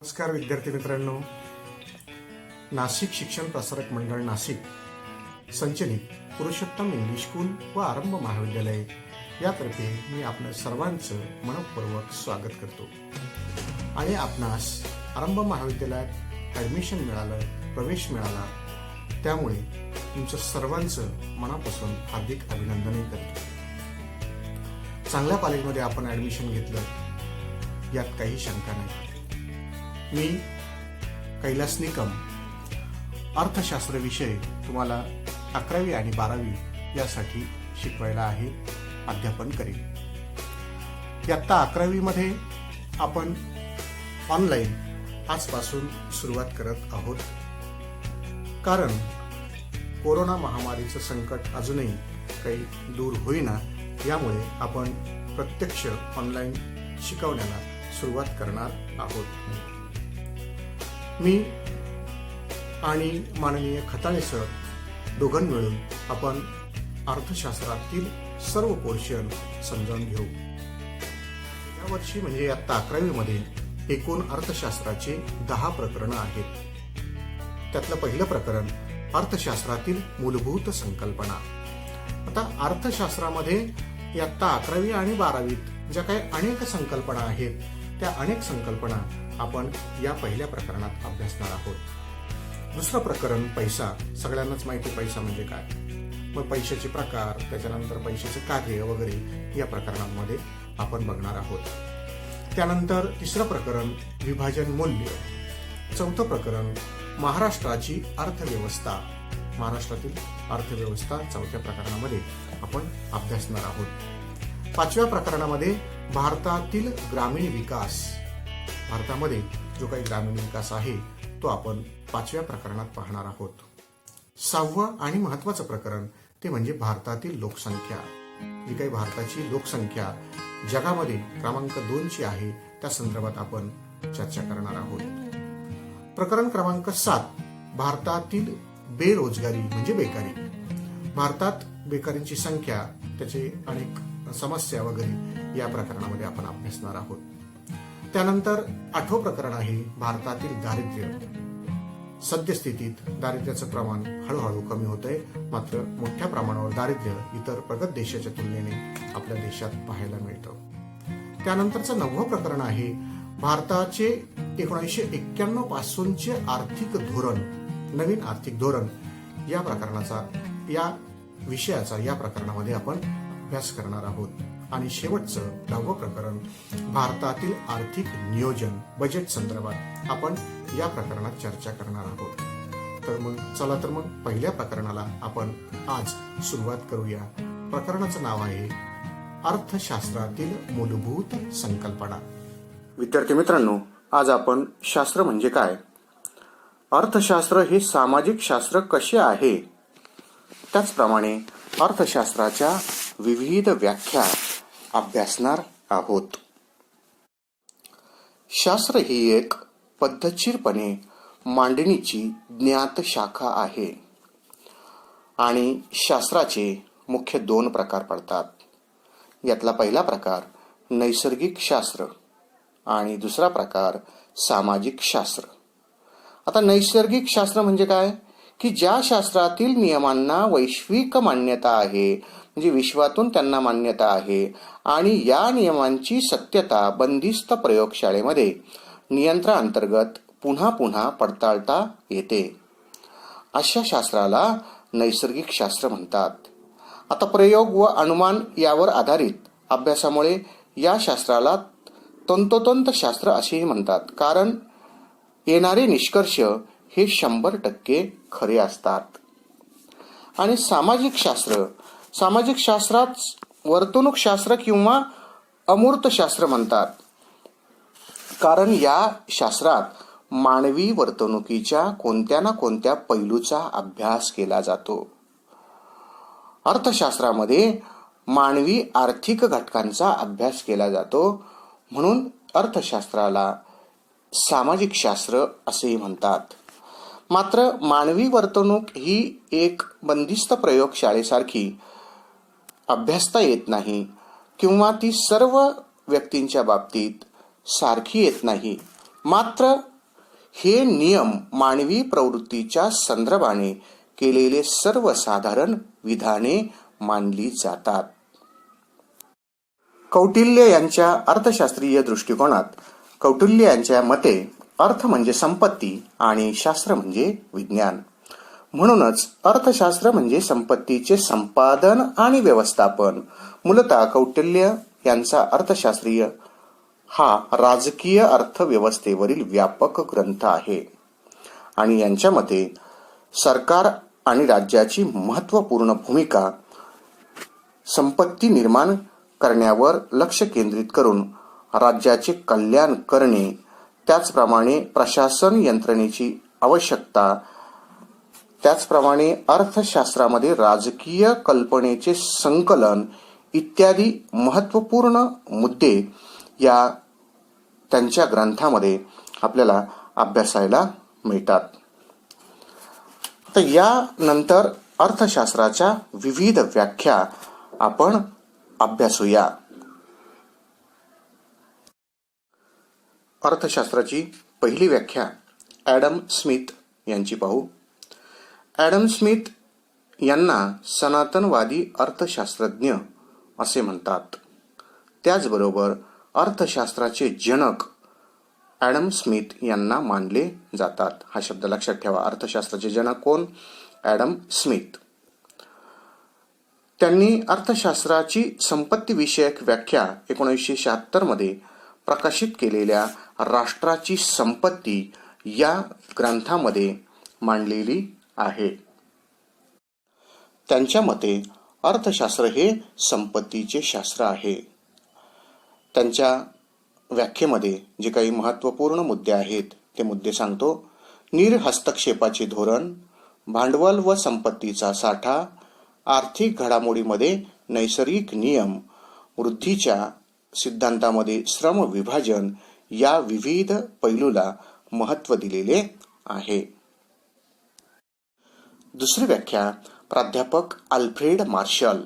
नमस्कार विद्यार्थी मित्रांनो, नाशिक शिक्षण प्रसारक मंडळ नाशिक संचलित पुरुषोत्तम इंग्लिश स्कूल व आरंभ महाविद्यालय यातर्फे मी आपल्या सर्वांचं मनपूर्वक स्वागत करतो आणि आपणास आरंभ महाविद्यालयात ॲडमिशन मिळालं, प्रवेश मिळाला, त्यामुळे तुमचं सर्वांचं मनापासून हार्दिक अभिनंदनही करतो. चांगल्या कॉलेजमध्ये आपण ॲडमिशन घेतलं यात काही शंका नाही. मी कैलास निकम अर्थशास्त्र विषय तुम्हाला 11वी आणि 12वी यासाठी शिकवायला आहे, अध्यापन करेल. इयत्ता 11वी मध्ये आपण ऑनलाईन आजपासून सुरुवात करत आहोत, कारण कोरोना महामारीचं संकट अजूनही काही दूर होईना. यामुळे आपण प्रत्यक्ष ऑनलाईन शिकवण्याला सुरुवात करणार आहोत. मी आणि माननीय खताळे सर दोघं मिळून आपण अर्थशास्त्रातील सर्व पोर्शन समजावून घेऊ. यावर्षी म्हणजे इयत्ता 11वी मध्ये एकूण अर्थशास्त्राचे 10 प्रकरणं आहेत. त्यातलं पहिलं प्रकरण अर्थशास्त्रातील मूलभूत संकल्पना. आता अर्थशास्त्रामध्ये इयत्ता 11वी आणि 12वीत ज्या काही अनेक संकल्पना आहेत, त्या अनेक संकल्पना आपण या पहिल्या प्रकरणात अभ्यासणार आहोत. दुसरं प्रकरण पैसा. सगळ्यांनाच माहिती पैसा म्हणजे काय, मग पैशाचे प्रकार, त्याच्यानंतर पैशाचे कार्य वगैरे या प्रकरणांमध्ये आपण बघणार आहोत. त्यानंतर तिसरं प्रकरण विभाजन मूल्य. चौथं प्रकरण महाराष्ट्राची अर्थव्यवस्था. महाराष्ट्रातील अर्थव्यवस्था चौथ्या प्रकरणामध्ये आपण अभ्यासणार आहोत. 5व्या प्रकरणामध्ये भारतातील ग्रामीण विकास. भारतामध्ये जो काही ग्रामीण विकास आहे तो आपण 5व्या प्रकरणात पाहणार आहोत. 6वं आणि महत्वाचं प्रकरण ते म्हणजे भारतातील लोकसंख्या. जी काही भारताची लोकसंख्या जगामध्ये क्रमांक 2ची आहे, त्या संदर्भात आपण चर्चा करणार आहोत. प्रकरण क्रमांक 7 भारतातील बेरोजगारी म्हणजे बेकारी. भारतात बेकारींची संख्या, त्याचे अनेक समस्या वगैरे या प्रकरणामध्ये आपण अभ्यासणार आहोत. त्यानंतर 8वं प्रकरण आहे भारतातील दारिद्र्य. सद्यस्थितीत दारिद्र्याचं प्रमाण हळूहळू कमी होतंय, मात्र मोठ्या प्रमाणावर दारिद्र्य इतर प्रगत देशाच्या तुलनेने आपल्या देशात पाहायला मिळतं. त्यानंतरचं 9वं प्रकरण आहे भारताचे 1991 पासूनचे आर्थिक धोरण, नवीन आर्थिक धोरण. या प्रकरणाचा, या विषयाचा या प्रकरणामध्ये आपण अभ्यास करणार आहोत. आणि शेवटचं 10वं प्रकरण भारतातील आर्थिक नियोजन, बजेट संदर्भात आपण या प्रकरणात चर्चा करणार आहोत. तर मग पहिल्या प्रकरणाला आपण आज सुरुवात करूया. प्रकरणाचं नाव आहे अर्थशास्त्रातील मूलभूत संकल्पना. विद्यार्थी मित्रांनो, आज आपण शास्त्र म्हणजे काय, अर्थशास्त्र हे सामाजिक शास्त्र कसे आहे, त्याचप्रमाणे अर्थशास्त्राच्या विविध व्याख्या अभ्यासणार आहोत. शास्त्र ही एक पद्धतशीरपणे मांडणीची ज्ञात शाखा आहे आणि शास्त्राचे मुख्य 2 प्रकार पडतात. यातला पहिला प्रकार नैसर्गिक शास्त्र आणि दुसरा प्रकार सामाजिक शास्त्र. आता नैसर्गिक शास्त्र म्हणजे काय की ज्या शास्त्रातील नियमांना वैश्विक मान्यता आहे, म्हणजे विश्वातून त्यांना मान्यता आहे आणि या नियमांची सत्यता बंदिस्त प्रयोगशाळेमध्ये नियंत्रणाअंतर्गत पुन्हा पुन्हा पडताळता येते, अशा शास्त्राला नैसर्गिक शास्त्र म्हणतात. आता प्रयोग व अनुमान यावर आधारित अभ्यासामुळे या शास्त्राला तंतोतंत शास्त्र असेही म्हणतात, कारण येणारे निष्कर्ष हे 100% खरे असतात. आणि सामाजिक शास्त्र, सामाजिक शास्त्रात वर्तणूक शास्त्र किंवा अमूर्त शास्त्र म्हणतात, कारण या शास्त्रात मानवी वर्तणुकीच्या कोणत्या ना कोणत्या पैलूचा अभ्यास केला जातो. अर्थशास्त्रामध्ये मानवी आर्थिक घटकांचा अभ्यास केला जातो, म्हणून अर्थशास्त्राला सामाजिक शास्त्र असेही म्हणतात. मात्र मानवी वर्तणूक ही एक बंदिस्त प्रयोगशाळेसारखी अभ्यासता येत नाही किंवा ती सर्व व्यक्तींच्या बाबतीत सारखी येत नाही. मात्र हे नियम मानवी प्रवृत्तीच्या संदर्भाने केलेले सर्वसाधारण विधाने मानली जातात. कौटिल्य यांच्या अर्थशास्त्रीय दृष्टिकोनात कौटिल्य यांच्या मते अर्थ म्हणजे संपत्ती आणि शास्त्र म्हणजे विज्ञान. म्हणूनच अर्थशास्त्र म्हणजे संपत्तीचे संपादन आणि व्यवस्थापन. मूलतः कौटिल्य यांचा अर्थशास्त्रीय हा राजकीय अर्थव्यवस्थेवरील व्यापक ग्रंथ आहे आणि यांच्या मते सरकार आणि राज्याची महत्त्वपूर्ण भूमिका संपत्ती निर्माण करण्यावर लक्ष केंद्रित करून राज्याचे कल्याण करणे, त्याचप्रमाणे प्रशासन यंत्रणेची आवश्यकता, त्याचप्रमाणे अर्थशास्त्रामध्ये राजकीय कल्पनेचे संकलन इत्यादी महत्त्वपूर्ण मुद्दे या त्यांच्या ग्रंथामध्ये आपल्याला अभ्यासायला मिळतात. तर यानंतर अर्थशास्त्राच्या विविध व्याख्या आपण अभ्यासूया. अर्थशास्त्राची पहिली व्याख्या ॲडम स्मिथ यांची पाहू. ॲडम स्मिथ यांना सनातनवादी अर्थशास्त्रज्ञ असे म्हणतात. त्याचबरोबर अर्थशास्त्राचे जनक ॲडम स्मिथ यांना मानले जातात. हा शब्द लक्षात ठेवा. अर्थशास्त्राचे जनक कोण? Adam Smith. त्यांनी अर्थशास्त्राची संपत्तीविषयक व्याख्या 1976 मध्ये प्रकाशित केलेल्या राष्ट्राची संपत्ती या ग्रंथामध्ये मांडलेली आहे. त्यांच्या मते अर्थशास्त्र हे संपत्तीचे शास्त्र आहे. त्यांच्या व्याख्येमध्ये जे काही महत्त्वपूर्ण मुद्दे आहेत ते मुद्दे सांगतो. निर्हस्तक्षेपाचे धोरण, भांडवल व संपत्तीचा साठा, आर्थिक घडामोडीमध्ये नैसर्गिक नियम, वृद्धीच्या सिद्धांतामध्ये श्रम विभाजन या विविध पैलूला महत्त्व दिलेले आहे. दुसरी व्याख्या प्राध्यापक अल्फ्रेड मार्शल.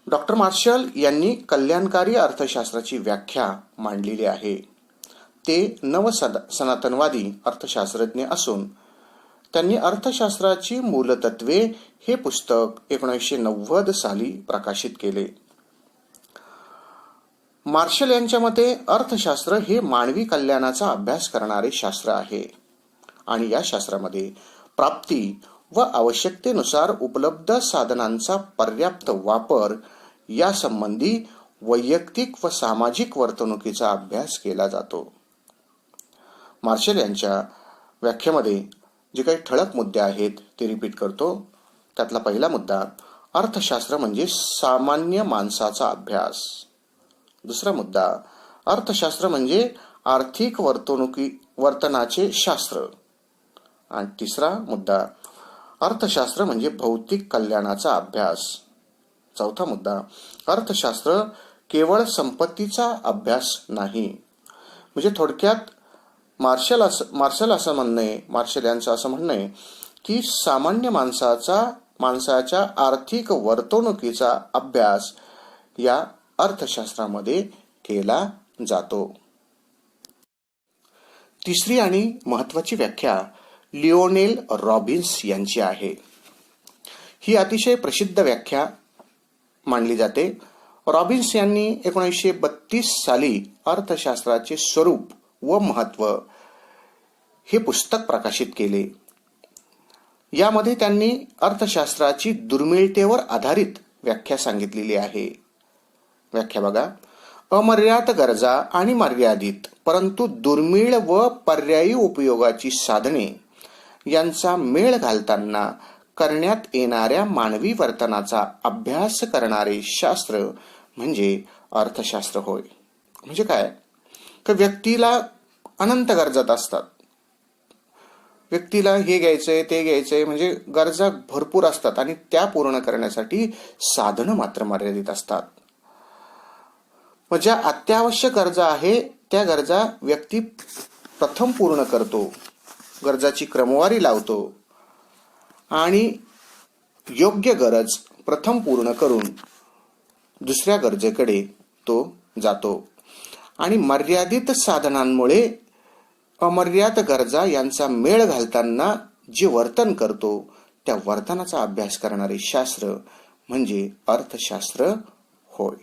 डॉक्टर मार्शल यांनी कल्याणकारी अर्थशास्त्राची व्याख्या मांडलेली आहे. ते सनातनवादी अर्थशास्त्रज्ञ असून त्यांनी अर्थशास्त्राची मूलतत्वे हे पुस्तक 1990 साली प्रकाशित केले. मार्शल यांच्या मते अर्थशास्त्र हे मानवी कल्याणाचा अभ्यास करणारे शास्त्र आहे आणि या शास्त्रामध्ये प्राप्ती व आवश्यकतेनुसार उपलब्ध साधनांचा पर्याप्त वापर यासंबंधी वैयक्तिक व सामाजिक वर्तणुकीचा अभ्यास केला जातो. मार्शल यांच्या व्याख्येमध्ये जे काही ठळक मुद्दे आहेत ते रिपीट करतो. त्यातला पहिला मुद्दा, अर्थशास्त्र म्हणजे सामान्य माणसाचा अभ्यास. दुसरा मुद्दा, अर्थशास्त्र म्हणजे आर्थिक वर्तनाचे शास्त्र. आणि तिसरा मुद्दा, अर्थशास्त्र म्हणजे भौतिक कल्याणाचा अभ्यास. चौथा मुद्दा, अर्थशास्त्र केवळ संपत्तीचा अभ्यास नाही. म्हणजे थोडक्यात मार्शल यांचं असं म्हणणं आहे की सामान्य माणसाच्या आर्थिक वर्तणुकीचा अभ्यास या अर्थशास्त्रामध्ये केला जातो. तिसरी आणि महत्वाची व्याख्या लिओनेल रॉबिन्स यांची आहे. ही अतिशय प्रसिद्ध व्याख्या मानली जाते. रॉबिन्स यांनी 1932 साली अर्थशास्त्राचे स्वरूप व महत्व हे पुस्तक प्रकाशित केले. यामध्ये त्यांनी अर्थशास्त्राची दुर्मिळतेवर आधारित व्याख्या सांगितलेली आहे. व्याख्या बघा, अमर्याद गरजा आणि मर्यादित परंतु दुर्मिळ व पर्यायी उपयोगाची साधने यांचा मेळ घालताना करण्यात येणाऱ्या मानवी वर्तनाचा अभ्यास करणारे शास्त्र म्हणजे अर्थशास्त्र होय. म्हणजे काय, तर व्यक्तीला अनंत गरजा असतात. व्यक्तीला हे घ्यायचंय ते घ्यायचंय म्हणजे गरजा भरपूर असतात आणि त्या पूर्ण करण्यासाठी साधनं मात्र मर्यादित असतात. ज्या अत्यावश्यक गरजा आहे त्या गरजा व्यक्ती प्रथम पूर्ण करतो, गरजाची क्रमवारी लावतो आणि योग्य गरज प्रथम पूर्ण करून दुसऱ्या गरजेकडे तो जातो. आणि मर्यादित साधनांमुळे अमर्याद गरजा यांचा मेळ घालताना जे वर्तन करतो त्या वर्तनाचा अभ्यास करणारे शास्त्र म्हणजे अर्थशास्त्र होय.